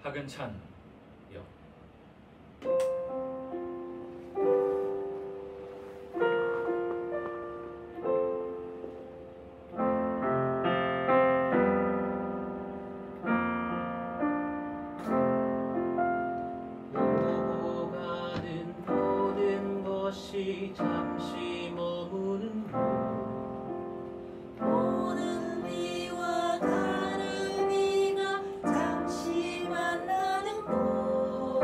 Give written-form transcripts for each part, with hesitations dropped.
하근찬 역. 넘어가는 모든 것이 잠시 머무는 곳, 오는 비와 가는 비가 잠시 만나는 곳,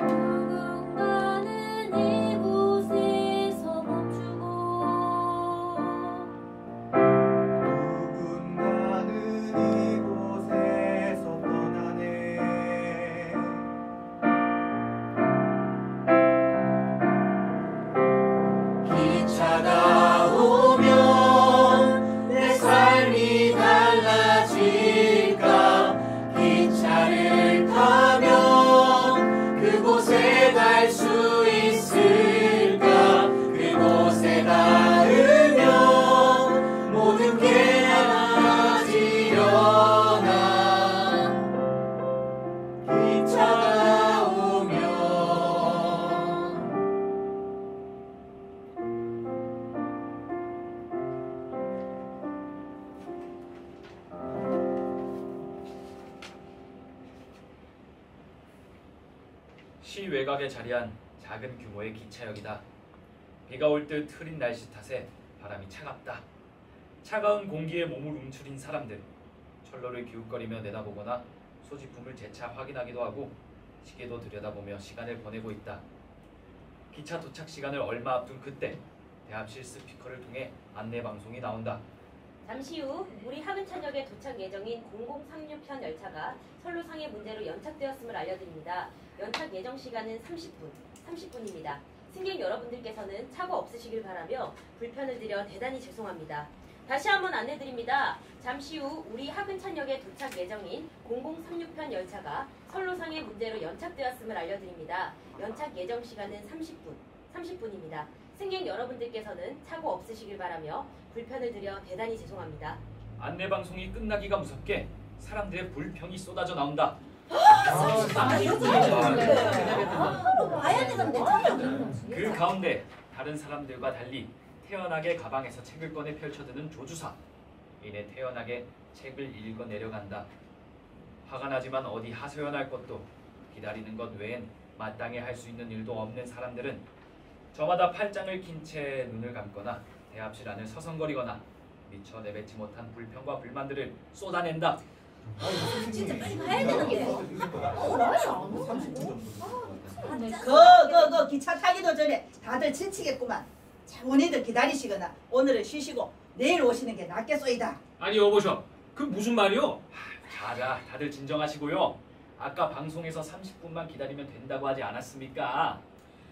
누군가는 이곳에서 멈추고 누군가는 이곳에서 떠나네. 기차가 오면 내 삶이 달라질까? 기차를 타면 그곳에 갈 수 있을까? 그곳에 닿으면 모든 게 달라지려나? 기차가 오면 시 외곽에 자리한 작은 규모의 기차역이다. 비가 올 듯 흐린 날씨 탓에 바람이 차갑다. 차가운 공기에 몸을 움츠린 사람들. 철로를 기웃거리며 내다보거나 소지품을 재차 확인하기도 하고 시계도 들여다보며 시간을 보내고 있다. 기차 도착 시간을 얼마 앞둔 그때 대합실 스피커를 통해 안내 방송이 나온다. 잠시 후 우리 하근찬역에 도착 예정인 0036편 열차가 선로상의 문제로 연착되었음을 알려드립니다. 연착 예정 시간은 30분입니다. 승객 여러분들께서는 사고 없으시길 바라며 불편을 드려 대단히 죄송합니다. 다시 한번 안내드립니다. 잠시 후 우리 하근찬역에 도착 예정인 0036편 열차가 선로상의 문제로 연착되었음을 알려드립니다. 연착 예정 시간은 30분입니다. 승객 여러분들께서는 사고 없으시길 바라며 불편을 드려 대단히 죄송합니다. 안내 방송이 끝나기가 무섭게 사람들의 불평이 쏟아져 나온다. 와야 되는데 그 가운데 다른 사람들과 달리 태연하게 가방에서 책을 꺼내 펼쳐드는 조주사. 이내 태연하게 책을 읽어 내려간다. 화가 나지만 어디 하소연할 것도 기다리는 것 외엔 마땅히 할 수 있는 일도 없는 사람들은 저마다 팔짱을 낀 채 눈을 감거나 대합실 안을 서성거리거나 미처 내뱉지 못한 불평과 불만들을 쏟아낸다. 진짜 빨리 가야 되는데. 그 기차 타기도 전에 다들 지치겠구만. 장모님들 기다리시거나 오늘은 쉬시고 내일 오시는 게 낫겠소이다. 아니 여보셔, 그 무슨 말이오? 자자, 다들 진정하시고요. 아까 방송에서 30분만 기다리면 된다고 하지 않았습니까?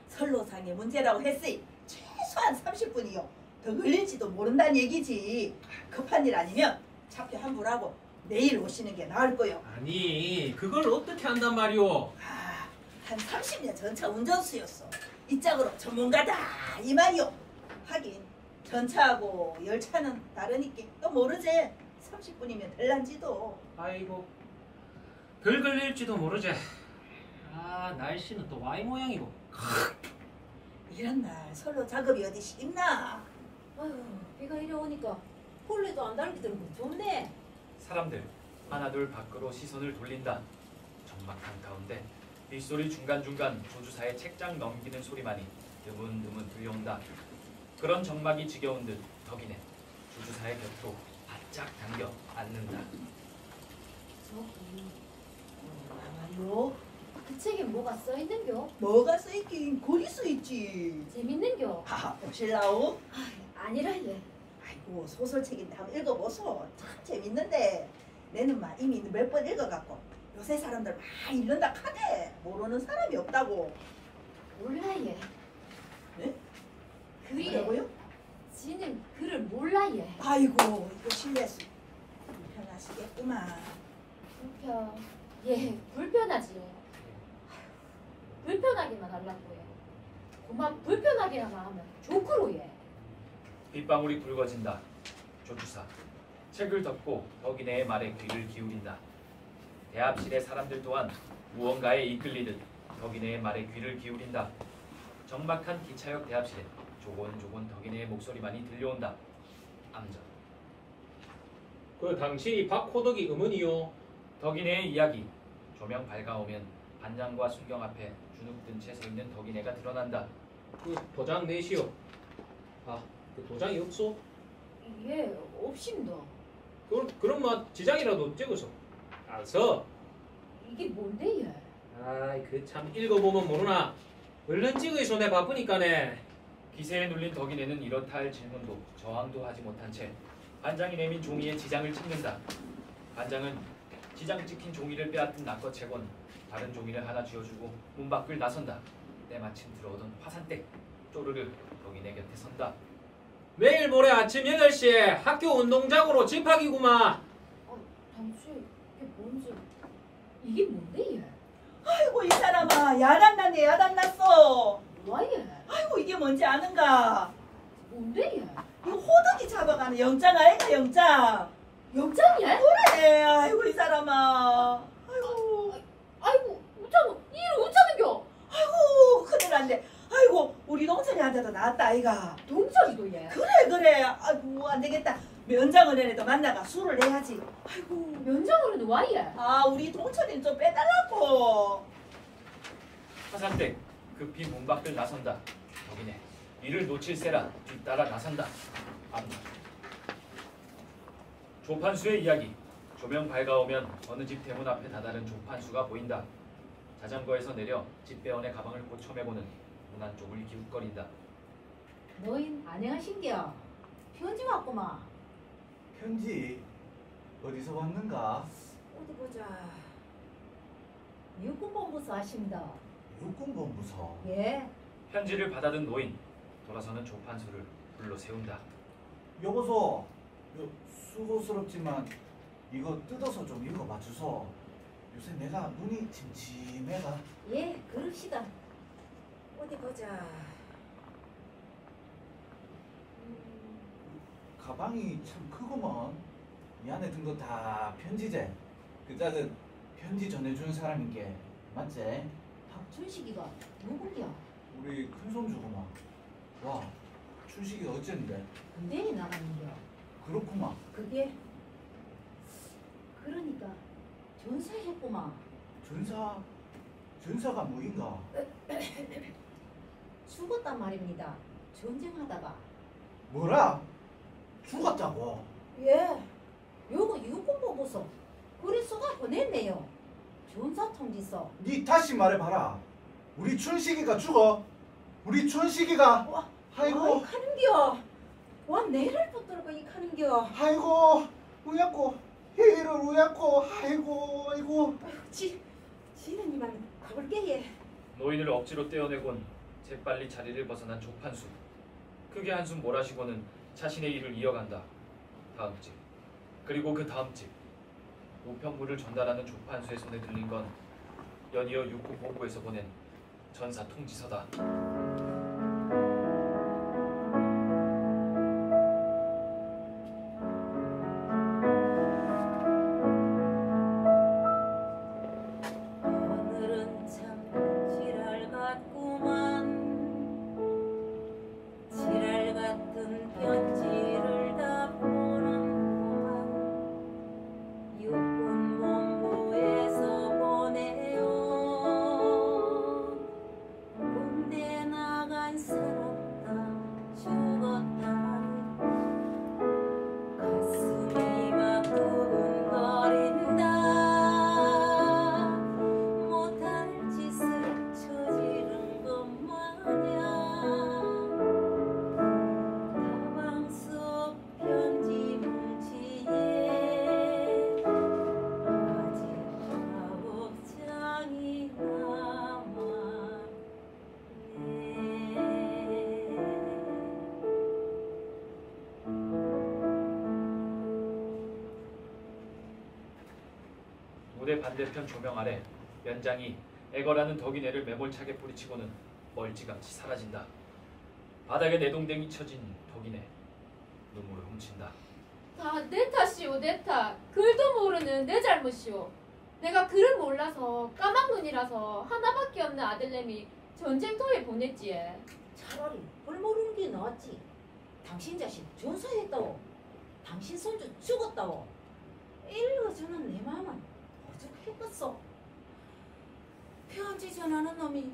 선로상의 문제라고 했으니 최소한 30분이요. 더 걸릴지도 모른다는 얘기지. 급한 일 아니면 차표 환불하고 내일 오시는 게 나을 거요. 아니 그걸 어떻게 한단 말이오? 한 30년 전차 운전수였어. 이 짝으로 전문가다 이 말이요. 하긴 전차하고 열차는 다르니까 또 모르지. 30분이면 될란지도. 아이고 별 걸릴지도 모르지. 아 날씨는 또 Y 모양이고. 이런 날 선로 작업이 어디 쉽나. 아유, 비가 이리 오니까 폴레도 안 달게 되는 거 좋네. 사람들 하나둘 밖으로 시선을 돌린다. 정막 한가운데 빗소리 중간중간 조주사의 책장 넘기는 소리만이 드문드문 들려온다. 그런 정막이 지겨운 듯 덕이네 조주사의 곁으로 바짝 당겨 앉는다. 저기 말이요? 그 책에 뭐가 써 있는겨? 뭐가 써있긴 글이 써있지. 재밌는겨? 하하, 보실라우? 아니라 얘. 아이고 소설책인데 한번 읽어보소. 참 재밌는데 내는 막 이미 몇 번 읽어갖고 요새 사람들 많이 읽는다 카대. 모르는 사람이 없다고. 몰라 얘. 네? 그게 뭐라고요? 지는 글을 몰라 얘. 아이고 이거 실례했어. 불편하시겠구만. 얘 불편하지. 불편하기만 하려고 해. 그만 불편하게만 하면 좋구로 얘. 빗방울이 굵어진다. 조주사 책을 덮고 덕이네의 말에 귀를 기울인다. 대합실의 사람들 또한 무언가에 이끌리듯 덕이네의 말에 귀를 기울인다. 적막한 기차역 대합실에 조곤조곤 덕이네의 목소리만이 들려온다. 암전. 그 당시 박호덕이 음은이요. 덕이네의 이야기. 조명 밝아오면 반장과 순경 앞에 주눅 든 채 서 있는 덕이네가 드러난다. 그 도장 내시오. 그 도장이 없소? 예, 없습니다. 그럼 뭐 지장이라도 찍어서. 알았어. 이게 뭔데 예? 아이 그 참 읽어보면 모르나. 얼른 찍으이소. 내 바쁘니까네. 기세에 눌린 덕이네는 이렇다 할 질문도 저항도 하지 못한 채 반장이 내민 종이에 지장을 찍는다. 반장은 지장 찍힌 종이를 빼앗은 낚어채곤 다른 종이를 하나 쥐어주고 문 밖을 나선다. 때마침 들어오던 화산댁 쪼르르 덕이네 곁에 선다. 내일 모레 아침 8시에 학교 운동장으로 집합이구만. 당시 이게 뭔지 이게 뭔데 예? 아이고 이 사람아 야단났네 야단났어. 와 예? 아이고 이게 뭔지 아는가? 뭔데 예? 이 호덕이 잡아가는 영장 아이가 영장. 영장이야? 그래 아이고 이 사람아. 아이고 어쩌노? 이를 어쩌는겨? 아이고 큰일 났네. 아이고 우리 동철이한테도 나왔다 아이가. 동철이도 예? 그래 아이고 안되겠다. 면장은혜네도 만나가 술을 해야지. 아이고 면장으로는 와 예? 아 우리 동철이는 좀 빼달라고. 화산댁 급히 문 밖을 나선다. 덕이네 이를 놓칠세라 뒤따라 나선다. 암전. 조판수의 이야기. 조명 밝아오면 어느 집 대문 앞에 다다른 조판수가 보인다. 자전거에서 내려 집배원의 가방을 고쳐매고는 문 안쪽을 기웃거린다. 너인 안녕하신겨? 편지 왔구만. 편지 어디서 왔는가? 어디 보자. 육군본부서 하십니다. 육군본부서. 예. 편지를 받아든 노인 돌아서는 조판수를 불러 세운다. 여보소, 수고스럽지만 이거 뜯어서 좀 읽어봐 주소. 요새 내가 눈이 침침해가. 예, 그럽시다. 어디 보자. 가방이 참 크구먼. 이 안에 든 거 다 편지제. 그 작은 편지 전해주는 사람인게 맞지? 박춘식이가 누군겨? 우리 큰손주구만. 와, 춘식이가 어쨌는데? 군대에 나가는겨. 그렇구만. 그게 그러니까 전사했구만. 전사가 뭐인가? 죽었단 말입니다. 전쟁하다가. 뭐라? 죽었다고? 예. 요거 육군보고서 그래 써가 보냈네요. 전사 통지서. 니 다시 말해봐라. 우리 춘식이가 죽어? 우리 춘식이가? 와, 아이고, 가는겨. 와 내를 붙들고 이 가는겨. 아이고, 우야꼬, 희를 우야꼬, 아이고. 지는 이만 가볼게 예. 노인을 억지로 떼어내곤 재빨리 자리를 벗어난 조판수. 크게 한숨 몰아쉬고는 자신의 일을 이어간다. 다음 집 그리고 그 다음 집. 우편물을 전달하는 조판수의 손에 들린 건 연이어 육군 본부에서 보낸 전사 통지서다. 오늘은 참 지랄 같구만. 지랄 같은 편지를 다 보는구만. 육군본부에서 보내요. 군대 나간 살았다 죽었다. 가슴이 막 두근거린다. 못할 짓을 저지른 것 마냥 가방 속 편지 뭉치에 아직 가옥장이 무대 반대편 조명 아래 연장이 애걸하는 덕이네를 매몰차게 뿌리치고는 멀찌감치 사라진다. 바닥에 내동댕이 쳐진 덕이네. 눈물을 훔친다. 다 내 탓이오 내 탓. 글도 모르는 내 잘못이오. 내가 글을 몰라서 까막눈이라서 하나밖에 없는 아들내미 전쟁터에 보냈지. 차라리 글 모르는 게 낫지. 당신 자식 전사했다고. 당신 손주 죽었다고. 읽어주는 내 마음은 오죽했겠어. 편지 전하는 놈이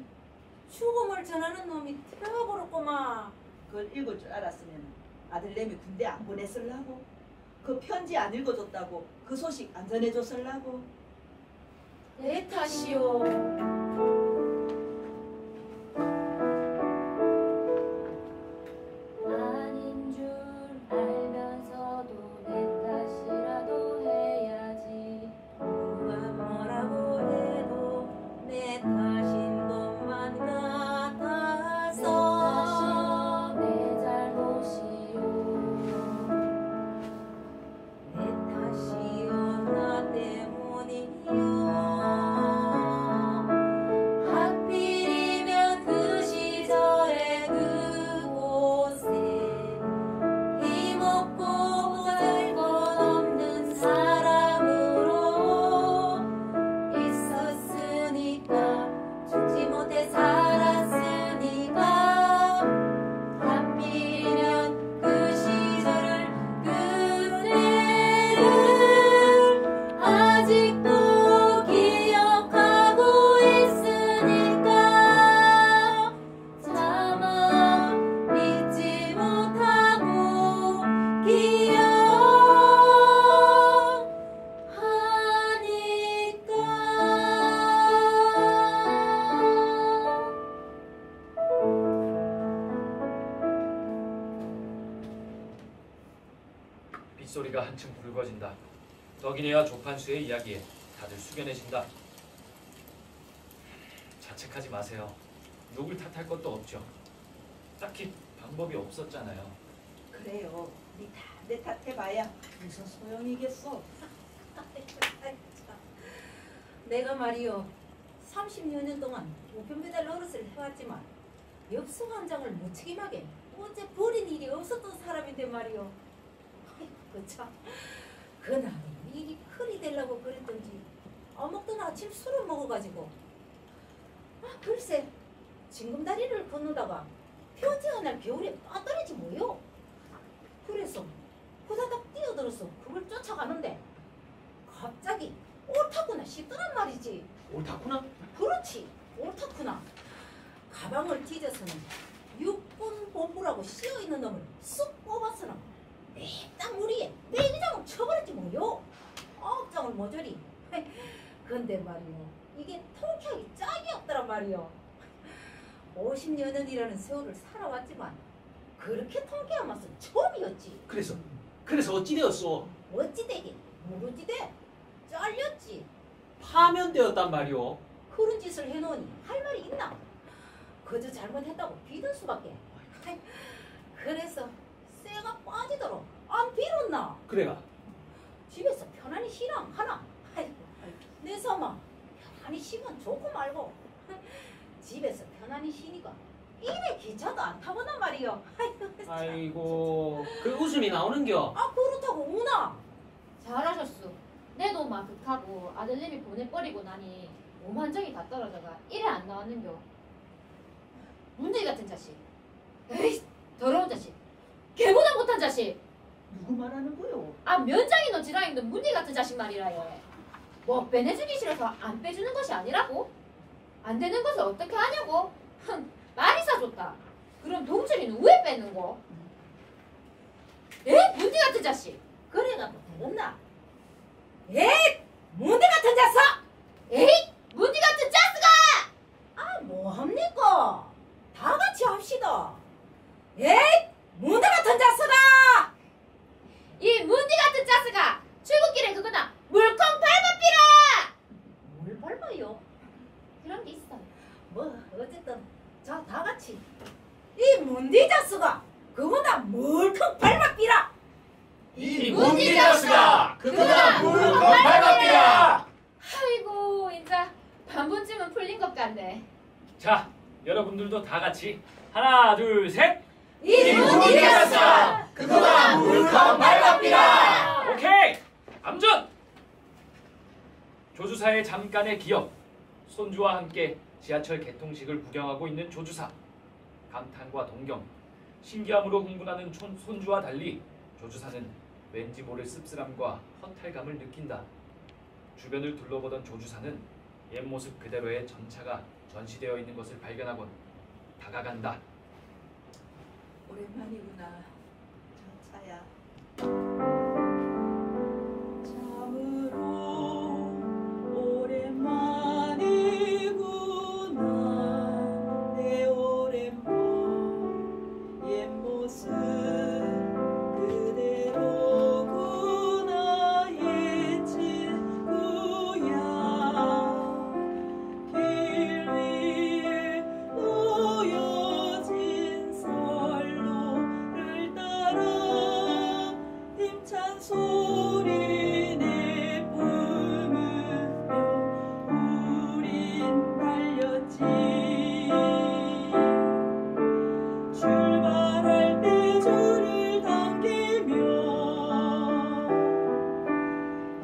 죽음을 전하는 놈이 되어버렸구만. 그걸 읽을 줄 알았으면 아들내미 군대 안 보냈을라고. 그 편지 안 읽어줬다고 그 소식 안 전해줬을라고. 내 탓이오. 아닌 줄 알면서도 내 탓이라도 해야지. 누가 뭐라고 해도 내 탓인 것만 같아서 내 잘못이오. 내 탓이요 나 때문이요. 하필이면 그 시절에 그곳에 힘없고 보잘것없는 사람으로 있었으니까 죽지 못해 살았으니까 하필이면 그 시절을 그때를 아직도 기억하고 있으니까 차마 잊지 못하고 기억하니까. 빗소리가 한층 굵어진다. 덕이네와 조판수의 이야기에 다들 숙연해진다. 자책하지 마세요. 누굴 탓할 것도 없죠. 딱히 방법이 없었잖아요. 그래요. 니 다 내 탓해봐야 무슨 소용이겠어. 내가 말이요 30여 년 동안 우편배달 노릇을 해왔지만 엽서 한 장을 무책임하게 어째 버린 일이 없었던 사람인데 말이요. 아이고 참 그날은 일이 큰이 되려고 그랬던지 어먹던 아침 술을 먹어가지고 글쎄 징금다리를 건너다가 편지 하나를 겨울에 빠뜨리지 뭐요. 그래서 후다닥 뛰어들어서 그걸 쫓아가는데 갑자기 옳다구나 싶더란 말이지. 옳다구나? 그렇지 옳다구나. 가방을 뒤져서는 육군 본부라고 씌어있는 놈을 쑥 뽑아서는 내땅 무리에 내기장을 쳐버렸지 뭐요. 9장을 모조리. 근데 말이요 이게 통쾌하기 짝이 없더란 말이요. 50여 년이라는 세월을 살아왔지만 그렇게 통쾌한 맛은 처음이었지. 그래서 어찌 되었소? 어찌되긴 모르지대 잘렸지. 파면되었단 말이오. 그런 짓을 해놓으니 할 말이 있나? 그저 잘못했다고 비든 수밖에. 그래서 쇠가 빠지도록 안 빌었나? 그래가 집에서 편안히 쉬랑 하나. 내 삼아 편안히 쉬면 좋고 말고 집에서 편안히 쉬니까 이래 기차도 안 타보단 말이요. 아이고 그 웃음이 나오는겨. 아 그렇다고 우나. 잘하셨소. 내도 막 극하고 아들내미 보내버리고 나니 오만정이 다 떨어져가 이래 안 나왔는겨. 문제기 같은 자식. 에이 더러운 자식. 개보다 못한 자식. 누구 말하는 거요? 아 면장이너 지랑이너 문제기 같은 자식 말이라 해. 뭐 빼내주기 싫어서 안 빼주는 것이 아니라고? 안 되는 것을 어떻게 하냐고? 많이 사줬다. 그럼 동준이는 왜 뺏는 거? 에? 문제 같은 자식. 그래가 또 되겠나? 에이 문대 같은 자석. 에이! 문제 같은 짜스가! 아 뭐합니까? 다 같이 합시다. 에이 문대 같은 자석아. 이 문제 같은 짜스가 출근길에 그거나 물컹 밟아삐라! 뭘 밟아요? 그런 게 있어. 뭐 어쨌든 자 다 같이 이 문대 자석아 그거나 물컹 밟아삐라. 이 문제 자식아! 그거나 물컹 밟아삐라! 아이고 인자 반분쯤은 풀린 것 같네. 자, 여러분들도 다 같이 하나, 둘, 셋! 이 문대 자석아 그거나 물컹 밟아삐라! 오케이! 암전! 조주사의 잠깐의 기억. 손주와 함께 지하철 개통식을 구경하고 있는 조주사. 감탄과 동경, 신기함으로 흥분하는 손주와 달리 조주사는 왠지 모를 씁쓸함과 허탈감을 느낀다. 주변을 둘러보던 조주사는 옛 모습 그대로의 전차가 전시되어 있는 것을 발견하곤 다가간다. 오랜만이구나. 전차야. 참으로 오랜만이구나. 내 오랜만 옛 모습 그대로구나. 옛 친구야. 길 위에 놓여진 선로를 따라 힘찬 소리 내뿜으며 우린 달렸지. 출발할 때 줄을 당기며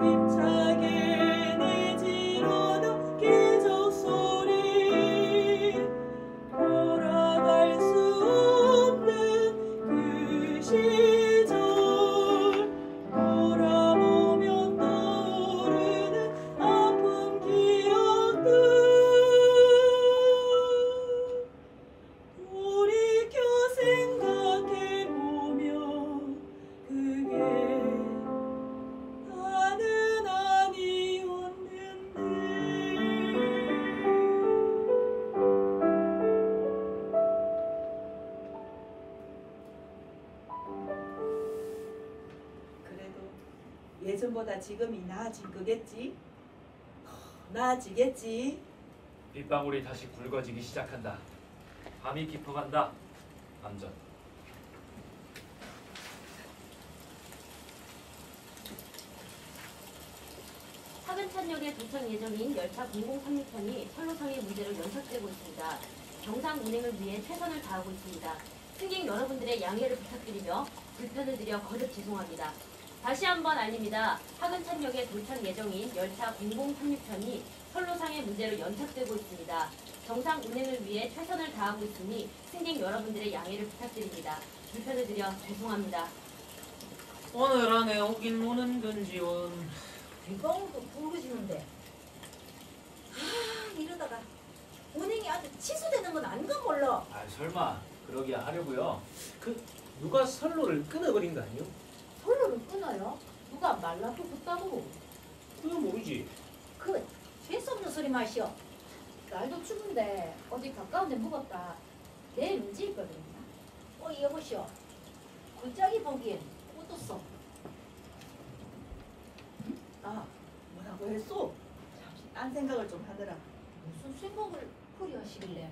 힘차게 내지르는 기적 소리. 돌아갈 수 없는 그 시절 돌아보면 떠오르는 아픈 기억들. 돌이켜 생각해보면 그게 나는 아니었는데. 그래도 예전보다 지금이 나아진 거겠지? 나아지겠지? 빗방울이 다시 굵어지기 시작한다. 밤이 깊어간다. 암전. 하근천역에 도착 예정인 열차 0036편이 선로상의 문제로 연착되고 있습니다. 정상 운행을 위해 최선을 다하고 있습니다. 승객 여러분들의 양해를 부탁드리며 불편을 드려 거듭 죄송합니다. 다시 한번 알립니다. 하근천역에 도착 예정인 열차 0036편이 선로상의 문제로 연착되고 있습니다. 정상 운행을 위해 최선을 다하고 있으니 승객 여러분들의 양해를 부탁드립니다. 불편을 드려 죄송합니다. 오늘 안에 오긴 오는 건지원. 대방울도 부르시는데 이러다가 운행이 아주 취소되는 건 아닌가 몰라. 아 설마 그러기야 하려고요. 누가 선로를 끊어버린 거 아니요? 선로를 끊어요? 누가 말라도 붙다고. 그건 모르지. 그 재수없는 소리 마시오. 날도 추운데 어디 가까운 데 묵었다. 내일 움직일 걸 그랬나? 여보시오. 굴짝이 보기엔 꽃었어. 아, 뭐라고 했소? 잠시 딴 생각을 좀 하더라. 무슨 생각을 그리 하시길래.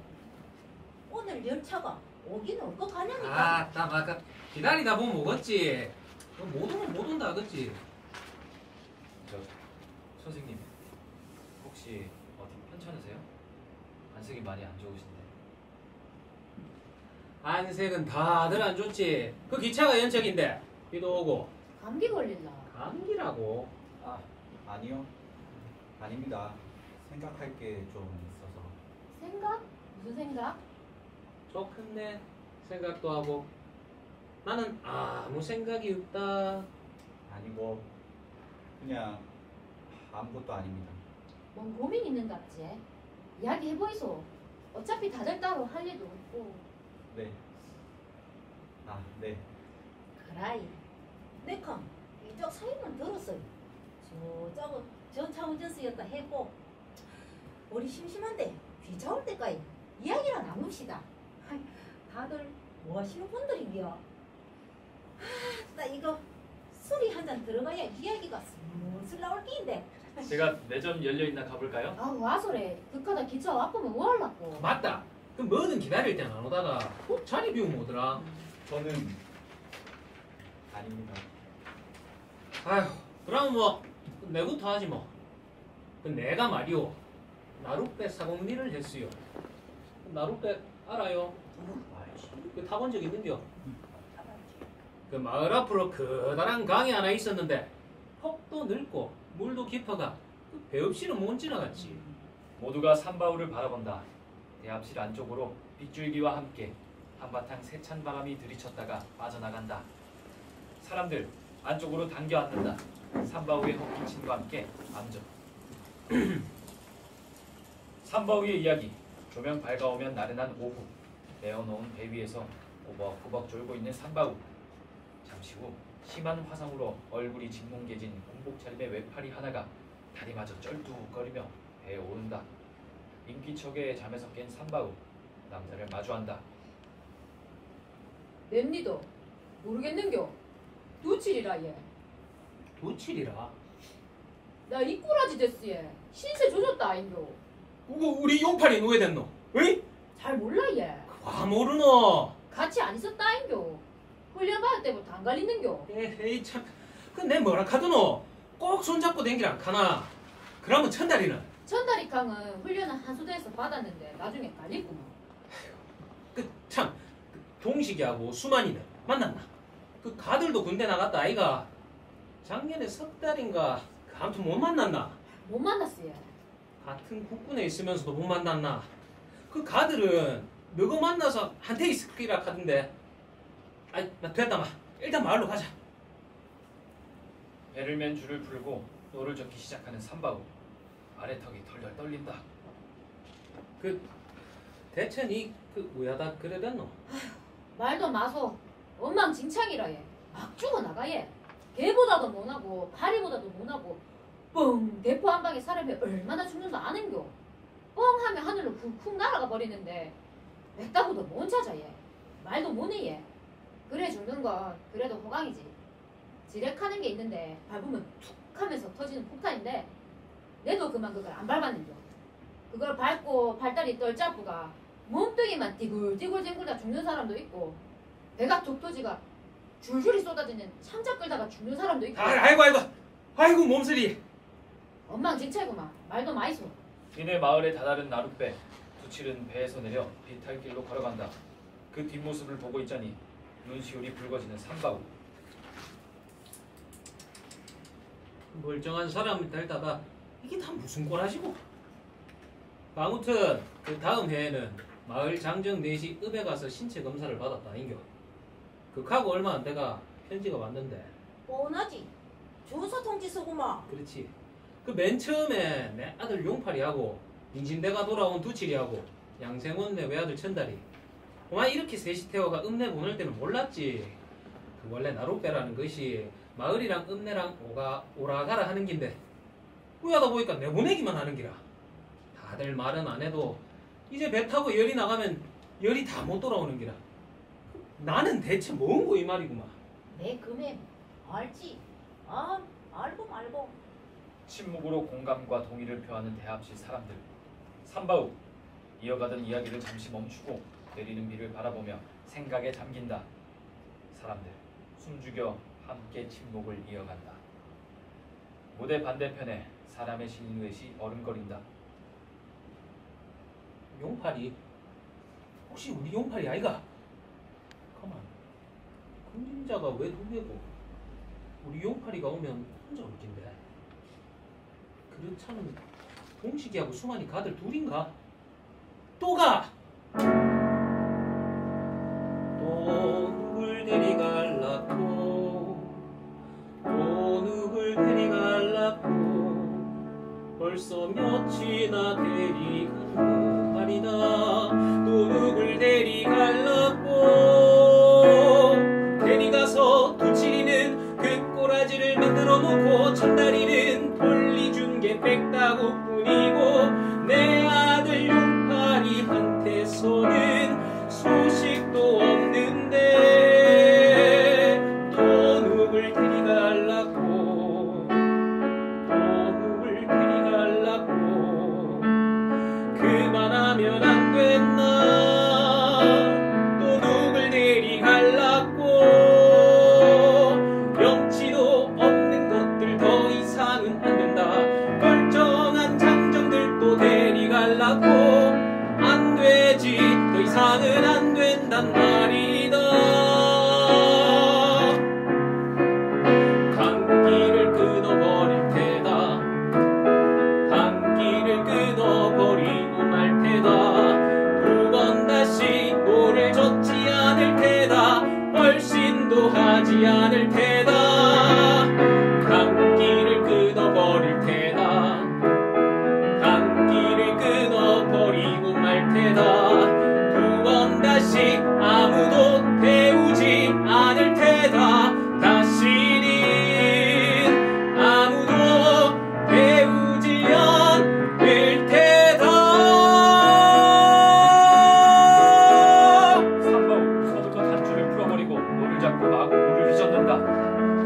오늘 열차가 오긴 올 거 가냐니까. 아, 나 아까 기다리다 보면 오겠지. 못 오면 못 온다 하겠지. 저 선생님 혹시 어디 편찮으세요? 안색이 많이 안 좋으신데. 안색은 다들 안 좋지. 그 기차가 연착인데 비도 오고. 감기 걸릴라. 감기라고. 아, 아니요. 아닙니다. 생각할 게 좀 있어서. 생각? 무슨 생각? 좋겠네. 생각도 하고. 나는 아무 생각이 없다. 아니고 그냥 아무것도 아닙니다. 뭔 고민 있는 갑지? 이야기 해보이소. 어차피 다들 따로 할 일도 없고. 네. 아, 네. 그라이. 내컴 이쪽 사이만 들었어요. 저쪽은 전차 운전수였다 했고 우리 심심한데 귀자 올 때까지 이야기나 나눕시다. 다들 뭐 하시는 분들이기요? 나 이거 술이 한 잔 들어가야 이야기가 슬슬 나올 끼인데. 제가 매점 열려 있나 가볼까요? 아 와서래. 그까다 기차 와쁘면 뭐 할라고. 맞다. 그 뭐든 기다릴 땐 안 오다가 꼭 자리 비우면 오더라. 저는 아닙니다. 아휴, 그럼 뭐 내부터 하지 뭐. 그 내가 말이오. 나룻배 사공리를 했어요. 나룻배 알아요? 그 타본 적 있는겨? 그 마을 앞으로 커다란 강이 하나 있었는데 폭도 넓고 물도 깊어가 그 배 없이는 못 지나갔지. 모두가 삼바울을 바라본다. 대합실 안쪽으로 빗줄기와 함께 한바탕 세찬 바람이 들이쳤다가 빠져나간다. 사람들 안쪽으로 당겨 앉는다. 삼바울의 헛기침과 함께 암전. 삼바울의 이야기. 조명 밝아오면 나른한 오후. 메어놓은 배 위에서 꾸벅꾸벅 졸고 있는 삼바울. 잠시 후 심한 화상으로 얼굴이 짓뭉개진 군복 차림의 외팔이 하나가 다리마저 쩔뚝거리며 배에 오른다. 인기척에 잠에서 깬 삼바울. 남자를 마주한다. 맵니도 모르겠는겨. 두칠이라 얘. 도칠이라. 나 이꼬라지 됐어 얘. 신세 조졌다 아인겨. 우리 용팔이 누에 됐노? 왜? 잘 몰라 얘. 와 모르노. 같이 안 있었다 아인겨. 훈련 받을 때부터 안 갈리는겨. 에이 참. 그 내 뭐라 카드노? 꼭 손잡고 댕기라 카나. 그러면 천다리는? 천다리 강은 훈련을 한수대에서 받았는데 나중에 갈리구만. 참 동식이하고 수만이는 만났나? 그 가들도 군대 나갔다 아이가. 작년에 석 달인가 아무튼 못 만났나? 못 만났어 얘. 같은 국군에 있으면서도 못 만났나? 그 가들은 너가 만나서 한테 있으리라 하던데. 아이 나 됐다 마. 일단 마을로 가자. 배를 맨 줄을 풀고 노를 젓기 시작하는 삼바울. 아래턱이 덜덜 떨린다. 그 대체 니그 우야다 그래 됐노? 말도 마소. 엉망진창이라 얘. 막 죽어나가 얘. 개보다도 못하고 파리보다도 못하고 뻥 대포 한 방에 사람이 얼마나 죽는 거 아는겨. 뻥 하면 하늘로 쿵쿵 날아가 버리는데 맥다구도 못 찾아 얘. 말도 못해 얘. 그래 죽는 건 그래도 호강이지. 지렉하는 게 있는데 밟으면 툭 하면서 터지는 폭탄인데 내도 그만 그걸 안 밟았는겨. 그걸 밟고 발다리 떨짜부가 몸뚱이만 띠굴띠굴 뒹굴다 죽는 사람도 있고 배가 툭 터지가 줄줄이 쏟아지는 창자 끌다가 죽는 사람도 있고. 아이고 몸쓰리. 엉망진창이구만. 말도 많이 소. 이내 마을에 다다른 나룻배. 두칠은 배에서 내려 비탈길로 걸어간다. 그 뒷모습을 보고 있자니 눈시울이 붉어지는 삼바울. 멀쩡한 사람을 달다가 이게 다 무슨 꼴하시고? 아무튼 그 다음 해에는 마을 장정 넷이 읍에 가서 신체 검사를 받았다 아닌겨. 극하고 얼마 안 돼가 편지가 왔는데. 뻔하지. 주소 통지 쓰구만. 그렇지. 그 맨 처음에 내 아들 용팔이하고 임신대가 돌아온 두칠이하고 양생원 내 외아들 천다리. 그만 이렇게 셋이 태워가 읍내 보낼 때는 몰랐지. 그 원래 나룻배라는 것이 마을이랑 읍내랑 오라가라 하는 긴데 우야다 보니까 내보내기만 하는 기라. 다들 말은 안 해도 이제 배 타고 열이 나가면 열이 다 못 돌아오는 기라. 나는 대체 뭔고 이 말이구만. 내 금에 알지. 알고 말고. 침묵으로 공감과 동의를 표하는 대합실 사람들. 삼바울. 이어가던 이야기를 잠시 멈추고 내리는 비를 바라보며 생각에 잠긴다. 사람들 숨죽여 함께 침묵을 이어간다. 무대 반대편에 사람의 실루엣이 어른거린다. 용팔이? 혹시 우리 용팔이 아이가? 가만. 군림자가 왜 두 개고 우리 용팔이가 오면 혼자 올 긴데. 그렇다면 동식이하고 수만이 가들 둘인가? 또 가! 또 누굴 데리갈라고 또 누굴 데리갈라고 벌써 며칠이나 데리가고 말이다. 또 누굴 데리갈라고 데리가서 두칠이는 그 꼬라지를 만들어 놓고 천다리는 돌리준 게 백다구뿐이고 내 아들 용팔이한테서는 소식도 없는데 또 누굴 데리갈라고 또 누굴 데리갈라고 그만하면 안 됐나. 또 누굴 데리갈라고 명치도 없는 것들 더 이상은 안 된다. 멀쩡한 장정들도 데리갈라고 안 되지. 더 이상은 안 된단 말이다. 강길을 끊어버릴 테다. 되지 않을 테다. 감기를 끊어버릴 테다. 감기를 끊어버리고 말 테다. 두 번 다시 아무도 배우지 않을 테다. 다시는 아무도 배우지 않을 테다. 삼바우 서둘러 단추를 풀어버리고 노를 잡고 마구 물을 휘젓는다.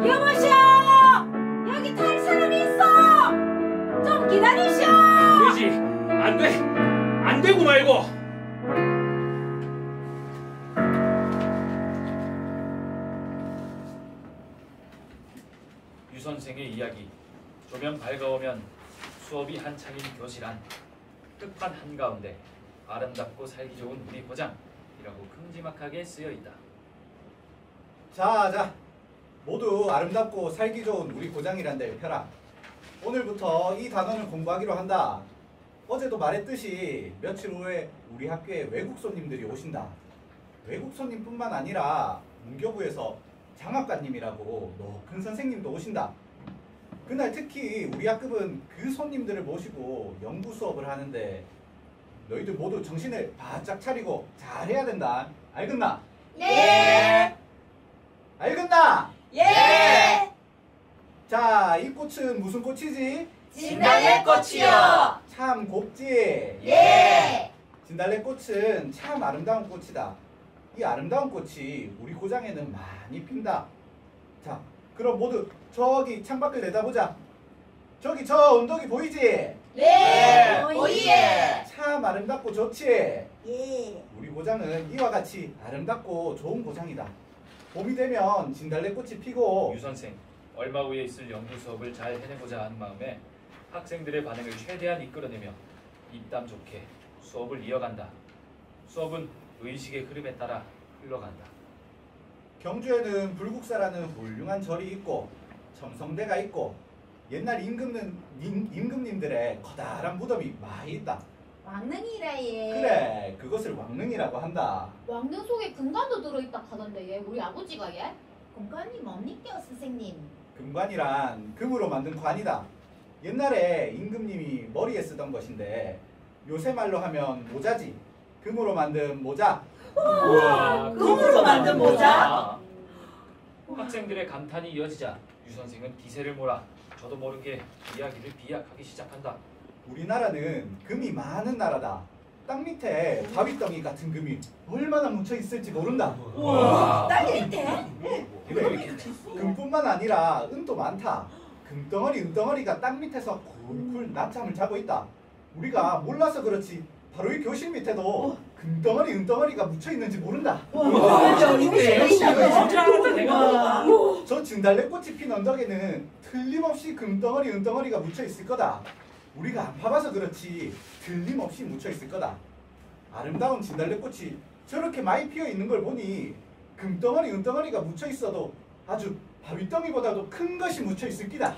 여보시오! 여기 탈 사람이 있어! 좀 기다리시오! 되지. 안 돼. 안 되고 말고. 유 선생의 이야기. 조명 밝아오면 수업이 한창인 교실 안. 끝판 한가운데 아름답고 살기 좋은 우리 고장이라고 큼지막하게 쓰여 있다. 자, 모두 아름답고 살기 좋은 우리 고장이란 데 펴라. 오늘부터 이 단원을 공부하기로 한다. 어제도 말했듯이 며칠 후에 우리 학교에 외국 손님들이 오신다. 외국 손님뿐만 아니라 문교부에서 장학관님이라고 높은 선생님도 오신다. 그날 특히 우리 학급은 그 손님들을 모시고 연구 수업을 하는데 너희들 모두 정신을 바짝 차리고 잘해야 된다. 알겠나? 예. 알겠나? 예. 자, 이 꽃은 무슨 꽃이지? 진달래꽃이요. 참 곱지? 예. 진달래꽃은 참 아름다운 꽃이다. 이 아름다운 꽃이 우리 고장에는 많이 핀다. 자, 그럼 모두 저기 창밖을 내다보자. 저기 저 언덕이 보이지? 네. 오예. 참 아름답고 좋지? 예. 우리 고장은 이와 같이 아름답고 좋은 고장이다. 봄이 되면 진달래꽃이 피고 유 선생, 얼마 후에 있을 연구 수업을 잘 해내고자 하는 마음에 학생들의 반응을 최대한 이끌어내며 입담 좋게 수업을 이어간다. 수업은 의식의 흐름에 따라 흘러간다. 경주에는 불국사라는 훌륭한 절이 있고 첨성대가 있고 옛날 임금님들의 커다란 무덤이 많이 있다. 왕릉이라 예. 그래, 그것을 왕릉이라고 한다. 왕릉 속에 금관도 들어있다 하던데 얘 우리 아버지가 얘? 공간이 뭡니까 선생님? 금관이란 금으로 만든 관이다. 옛날에 임금님이 머리에 쓰던 것인데 요새 말로 하면 모자지. 금으로 만든 모자. 우와. 금으로 만든 모자? 학생들의 감탄이 이어지자 유 선생은 기세를 몰아 저도 모르게 이야기를 비약하기 시작한다. 우리나라는 금이 많은 나라다. 땅 밑에 바위덩이 같은 금이 얼마나 묻혀 있을지 모른다. 우와. 땅 밑에? 그래, 금뿐만 아니라 은도 많다. 금덩어리, 은덩어리가 땅 밑에서 쿨쿨 낮잠을 자고 있다. 우리가 몰라서 그렇지 바로 이 교실 밑에도 금덩어리, 은덩어리가 묻혀 있는지 모른다. 저 진달래꽃이 핀 언덕에는 틀림없이 금덩어리, 은덩어리가 묻혀 있을 거다. 우리가 안 파봐서 그렇지 틀림없이 묻혀 있을 거다. 아름다운 진달래꽃이 저렇게 많이 피어 있는 걸 보니 금덩어리, 은덩어리가 묻혀 있어도 아주 바위덩이보다도 큰 것이 묻혀 있을 기다.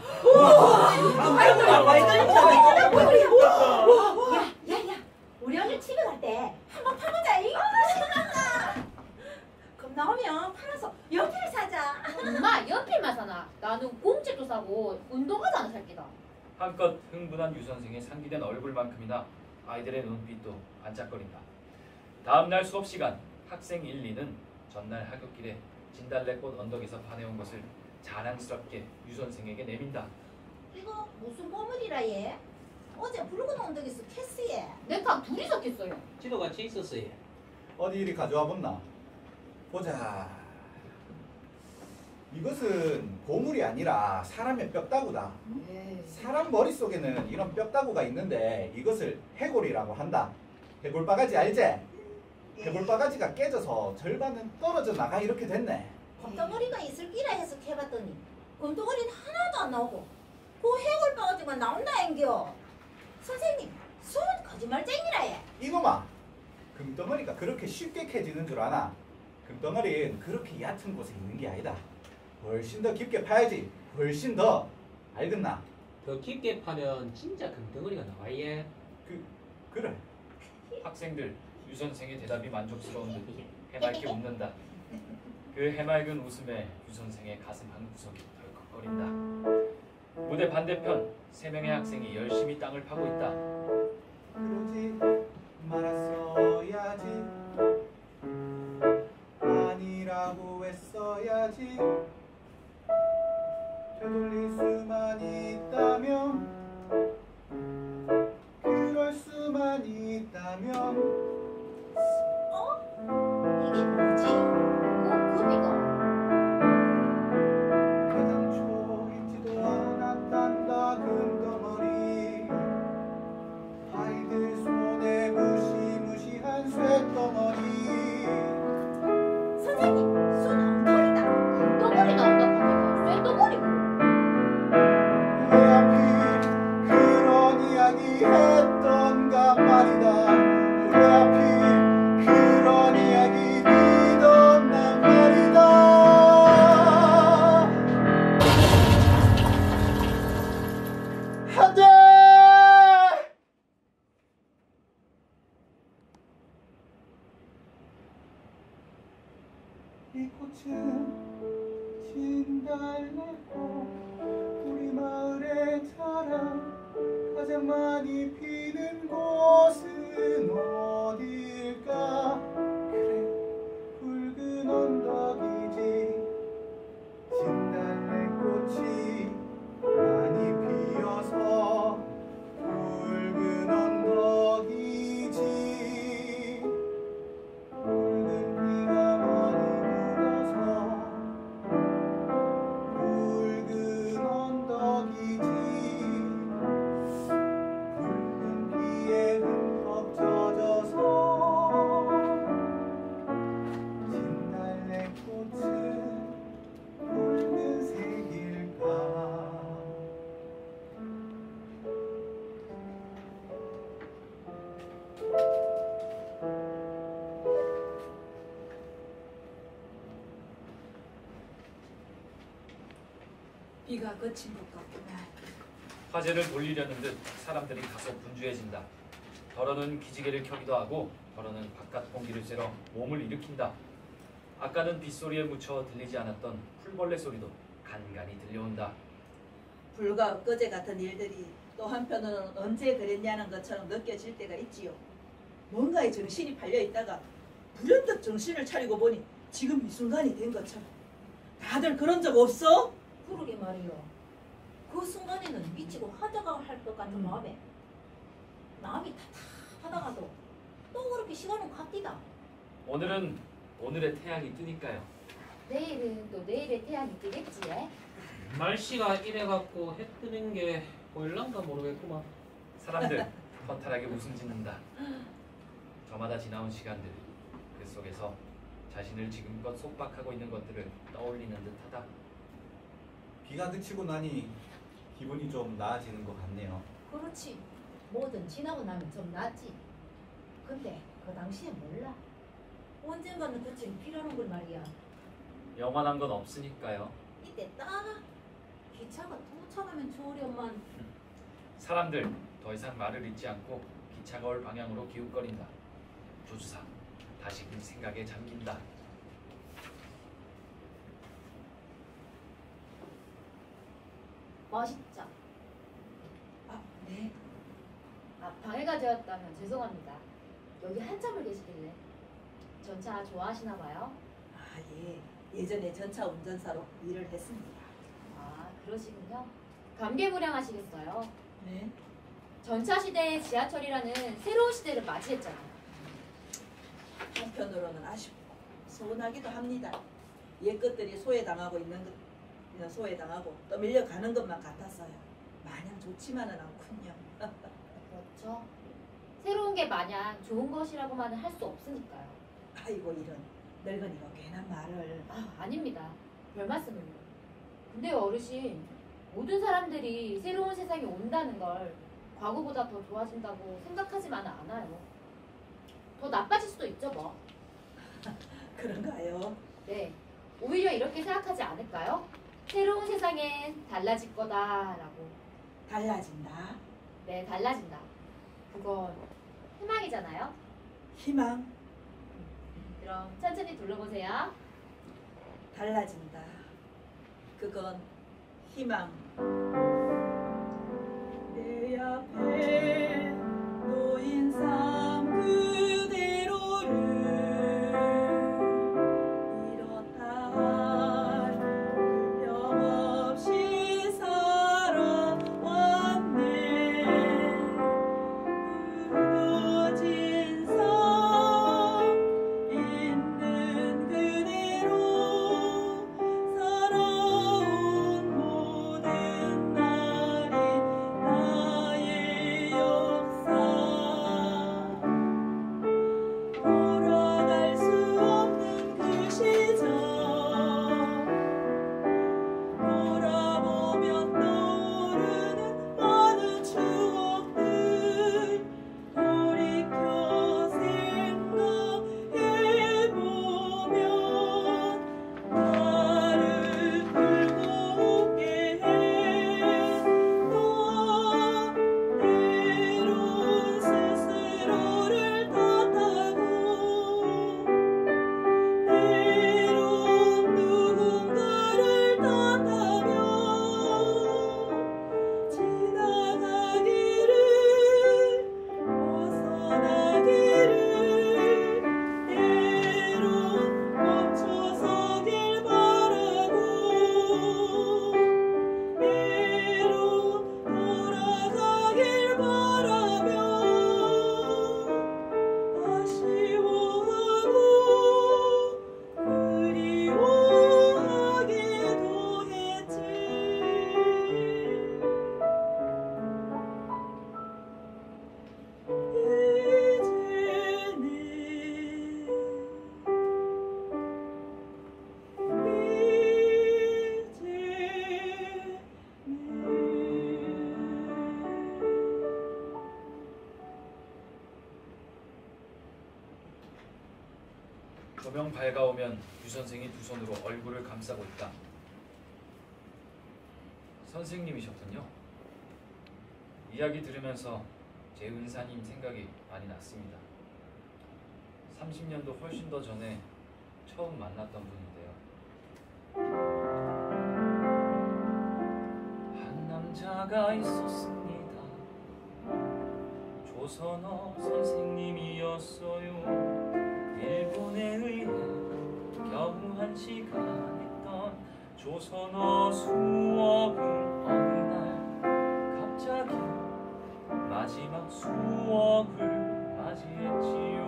야야야, 우리 오늘 집에 갈 때 한번 파보자. 이거 신난다. 그럼 나오면 팔아서 연필 사자. 엄마 연필만 사나? 나는 공책도 사고 운동화도 하나 살 기다. 한껏 흥분한 유 선생의 상기된 얼굴만큼이나 아이들의 눈빛도 반짝거린다. 다음날 수업 시간 학생 1, 2는 전날 하굣길에 진달래꽃 언덕에서 파내온 것을 자랑스럽게 유 선생에게 내민다. 이거 무슨 보물이라 얘? 어제 붉은 언덕에서 캐스예. 내가 둘이서 깼어요. 지도 같이 있었어요. 어디 이리 가져와 봤나? 보자. 이것은 보물이 아니라 사람의 뼈다구다. 사람 머릿속에는 이런 뼈다구가 있는데 이것을 해골이라고 한다. 해골바가지 알지? 해골바가지가 깨져서 절반은 떨어져 나가 이렇게 됐네. 검덩어리가 있을 끼라 해서 캐봤더니 검덩어리는 하나도 안 나오고 그 해골 바가지만 나온다 앵겨. 선생님, 수은 거짓말쟁이라 해. 이놈아! 금덩어리가 그렇게 쉽게 캐지는 줄 아나? 금덩어리는 그렇게 얕은 곳에 있는 게 아니다. 훨씬 더 깊게 파야지. 훨씬 더. 알겠나? 더 깊게 파면 진짜 금덩어리가 나와 얘. 그래. 학생들 유 선생의 대답이 만족스러운 듯 해맑게 웃는다. 그 해맑은 웃음에 유 선생의 가슴 한구석이 덜컥거린다. 무대 반대편 3명의 학생이 열심히 땅을 파고 있다. 그러지 말았어야지, 아니라고 했어야지. 되돌릴 수만 있다면, 그럴 수만 있다면. 이게 뭐지? 금이가 애당초 있지도 않았단다 금덩어리. 아이들 손에 무시무시한 쇳덩어리. 선생님, 손 엉터리다. 덩어리 나온다 하면 쇳덩어리고. 왜 하필 그런 이야기 했던가 말이다. 왜 하필 그런 이야기 믿었단 말이다. 안돼! 이 꽃은 진달래꽃, 우리 마을에 자라 가장 많이 피는 곳은 어딜까? 그래, 붉은 언덕이지. 진달래꽃이 많이 피어서 붉은 언덕이지. 붉은 비가 많이 묻어서 붉은 언덕이지. 붉은 비에 흠뻑 젖어서 진달래꽃은 붉은색일까. 비가 그친 것 같구나. 화제를 돌리려는 듯 사람들이 다소 분주해진다. 덜어는 기지개를 켜기도 하고 덜어는 바깥 공기를 쐬러 몸을 일으킨다. 아까는 빗소리에 묻혀 들리지 않았던 풀벌레 소리도 간간히 들려온다. 불과 엊그제 같은 일들이 또 한편으로는 언제 그랬냐는 것처럼 느껴질 때가 있지요. 뭔가에 정신이 팔려 있다가 불현듯 정신을 차리고 보니 지금 이 순간이 된 것처럼. 다들 그런 적 없어? 그러게 말이요. 그 순간에는 미치고 하다가 할 것 같은 마음에 마음이 답답하다가도 또 그렇게 시간은 갑디다. 오늘은 오늘의 태양이 뜨니까요. 내일은 또 내일의 태양이 뜨겠지. 날씨가 이래갖고 해 뜨는 게 보일란가 모르겠구만. 사람들 허탈하게 웃음 짓는다. 저마다 지나온 시간들, 그 속에서 자신을 지금껏 속박하고 있는 것들을 떠올리는 듯하다. 비가 그치고 나니 기분이 좀 나아지는 것 같네요. 그렇지. 뭐든 지나고 나면 좀 낫지. 근데 그 당시에 몰라. 언젠가는 그칠 비라는 걸 말이야. 영원한 건 없으니까요. 이때 딱 기차가 도착하면 좋으련만. 사람들 더 이상 말을 잇지 않고 기차가 올 방향으로 기웃거린다. 조주사 다시금 생각에 잠긴다. 맛있죠? 아, 네. 아, 방해가 되었다면 죄송합니다. 여기 한참을 계시길래. 전차 좋아하시나 봐요? 아, 예. 예전에 전차 운전사로 일을 했습니다. 아, 그러시군요. 감개무량하시겠어요. 네. 전차 시대의 지하철이라는 새로운 시대를 맞이했잖아요. 한편으로는 아쉽고 서운하기도 합니다. 옛 것들이 소외당하고 있는 것, 소외당하고 또 밀려가는 것만 같았어요. 마냥 좋지만은 않군요. 그렇죠. 새로운 게 마냥 좋은 것이라고만은 할 수 없으니까요. 아이고 이런 늙은이가 괜한 말을. 아, 아닙니다. 별 말씀을요. 근데 어르신, 모든 사람들이 새로운 세상이 온다는 걸 과거보다 더 좋아진다고 생각하지만은 않아요. 더 나빠질 수도 있죠, 뭐. 그런가요? 네. 오히려 이렇게 생각하지 않을까요? 새로운 세상엔 달라질 거다라고. 달라진다. 네, 달라진다. 그건 희망이잖아요. 희망. 그럼 천천히 둘러보세요. 달라진다. 그건 희망. 내 앞에 놓인 삶 그대로를 이렇다 할 불평 없이 살아왔네. 무너진 삶 있는 그대로 살아온 모든 날이 나의 역사. 돌아갈 수 없는 그 시절 돌아보면 떠오르는 많은 추억들 돌이켜 생각해보면 나를 풀고 웃게 했던 때론 스스로를 탓하고 때론 누군가를 탓하며 지나가기를 벗어나기를 때론 멈춰서길 바라고 때론 돌아가길 바라며 아쉬워하고 그리워하기도 했지. 조명 밝아오면 유 선생이 두 손으로 얼굴을 감싸고 있다. 선생님이셨군요. 이야기 들으면서 제 은사님 생각이 많이 났습니다. 30년도 훨씬 더 전에 처음 만났던 분인데요. 한 남자가 있었습니다. 조선어 선생님이었어요. 일본에 의해 겨우 1시간 했던 조선어 수업은 어느 날 갑자기 마지막 수업을 맞이했지요.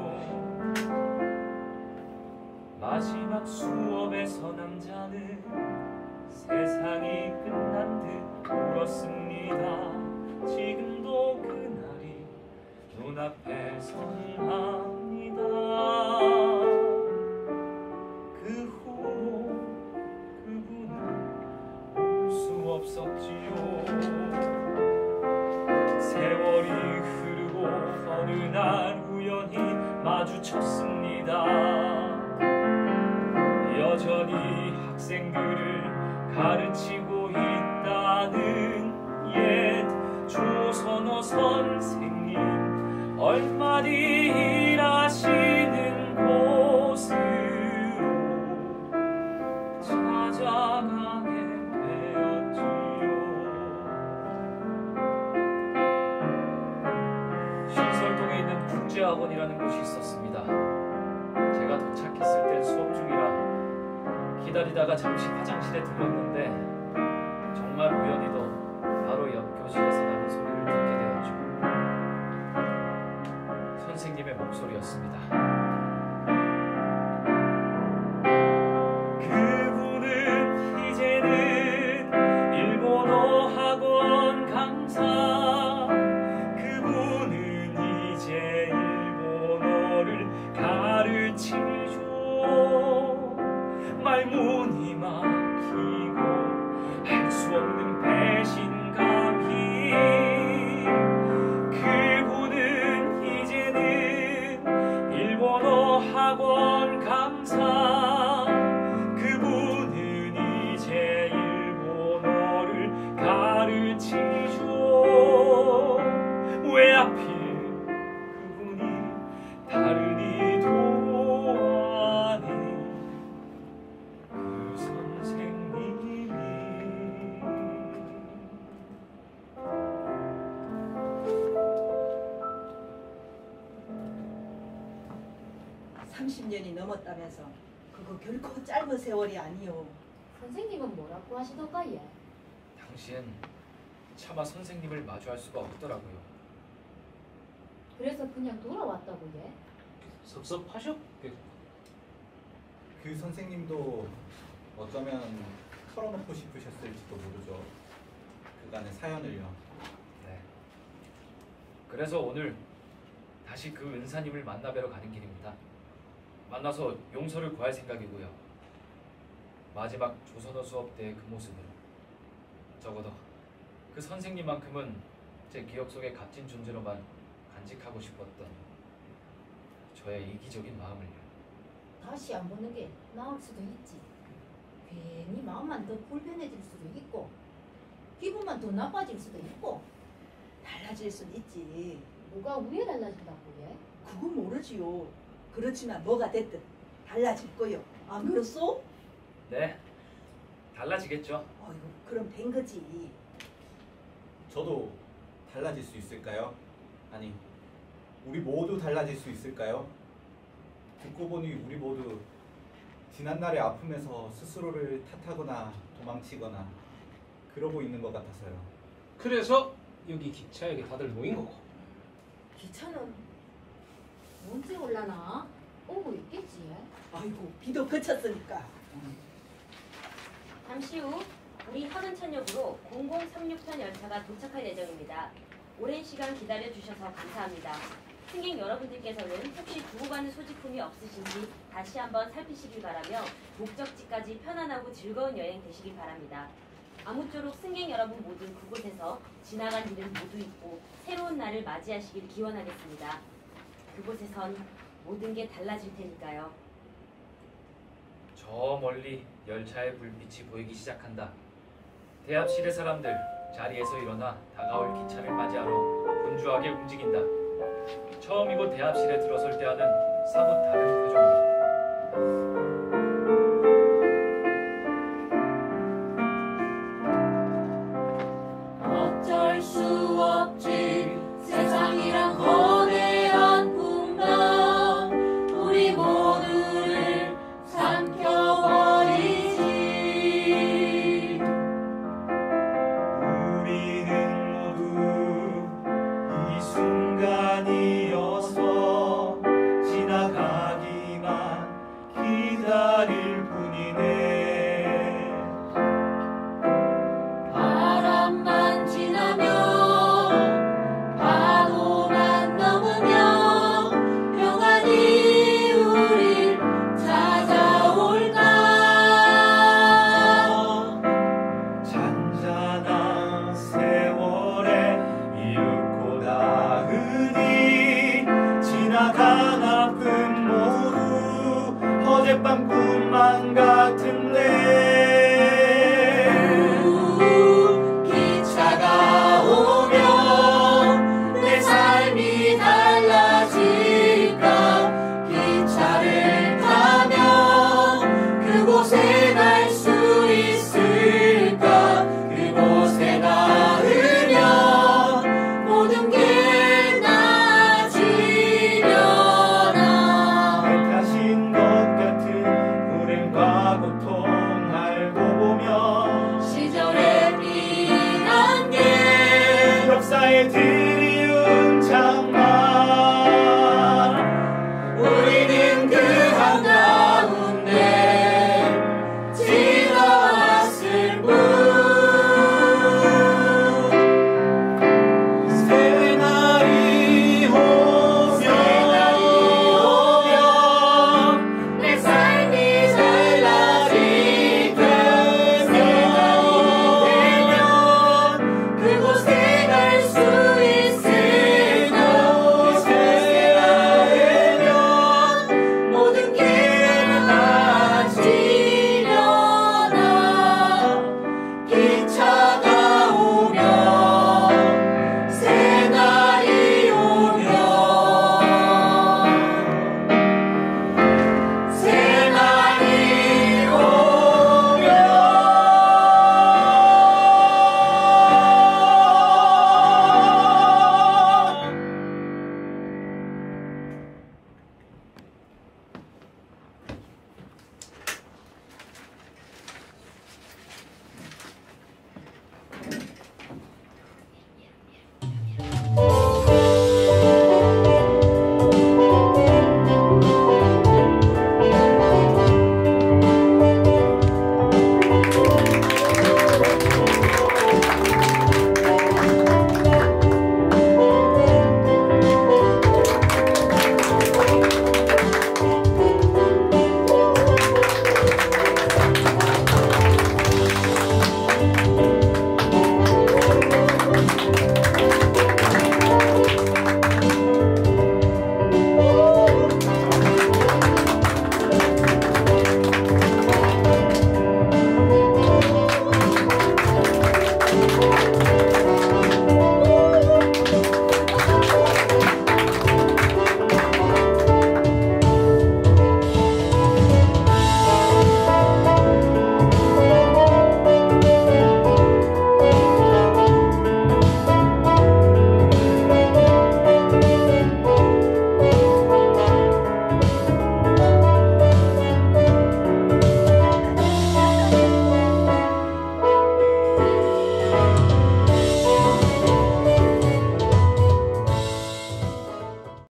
마지막 수업에서 남자는 세상이 끝난 듯 울었습니다. 지금도 그날이 눈앞에 선합니다. 그 후로 그분은 울 수 없었지요. 세월이 흐르고 어느 날 우연히 마주쳤습니다. 여전히 학생들을 가르치고 있다는 옛 조선어 선생님, 얼마디 일하시는 곳으로 찾아가게 되었지요. 신설동에 있는 국제학원이라는 곳이 있었습니다. 제가 도착했을 땐 수업 중이라 기다리다가 잠시 화장실에 들렀는데 정말 우연히도 바로 옆 교실에서 나는 소리를 듣게 되었죠. 선생님의 목소리였습니다. 그분은 이제는 일본어 학원 강사. 그분은 이제 일본어를 가르치죠. 말문이 막히고 할 수 없는 배신감이. 그분은 이제는 일본어 학원 강사. 그분은 이제 일본어를 가르치죠. 왜 하필 그분이 다른 이도 아닌 그 30년이 넘었다면서 그거 결코 짧은 세월이 아니요. 선생님은 뭐라고 하시던가 예? 당시엔 차마 선생님을 마주할 수가 없더라고요. 그래서 그냥 돌아왔다고 예? 섭섭하셨겠. 그 선생님도 어쩌면 털어놓고 싶으셨을지도 모르죠. 그간의 사연을요. 네. 그래서 오늘 다시 그 은사님을 만나뵈러 가는 길입니다. 만나서 용서를 구할 생각이고요. 마지막 조선어 수업 때의 그 모습을 적어도 그 선생님만큼은 제 기억 속에 값진 존재로만 간직하고 싶었던 저의 이기적인 마음을요. 다시 안 보는 게 나을 수도 있지. 괜히 마음만 더 불편해질 수도 있고 기분만 더 나빠질 수도 있고. 달라질 순 있지. 뭐가 왜 달라진다고 예? 그건 모르지요. 그렇지만 뭐가 됐든 달라질 거요. 안 그렇소? 네, 달라지겠죠. 어이구, 그럼 된 거지. 저도 달라질 수 있을까요? 아니, 우리 모두 달라질 수 있을까요? 듣고 보니 우리 모두 지난날의 아픔에서 스스로를 탓하거나 도망치거나 그러고 있는 것 같아서요. 그래서 여기 기차역에 다들 모인 거고. 기차는 언제 올라나? 오고 있겠지 예? 아이고, 비도 그쳤으니까. 잠시 후 우리 하근천역으로 0036편 열차가 도착할 예정입니다. 오랜 시간 기다려주셔서 감사합니다. 승객 여러분들께서는 혹시 두고 가는 소지품이 없으신지 다시 한번 살피시길 바라며 목적지까지 편안하고 즐거운 여행 되시길 바랍니다. 아무쪼록 승객 여러분 모두 그곳에서 지나간 일을 모두 잊고 새로운 날을 맞이하시길 기원하겠습니다. 그곳에선 모든 게 달라질 테니까요. 저 멀리 열차의 불빛이 보이기 시작한다. 대합실의 사람들 자리에서 일어나 다가올 기차를 맞이하러 분주하게 움직인다. 처음 이곳 대합실에 들어설 때와는 사뭇 다른 표정으로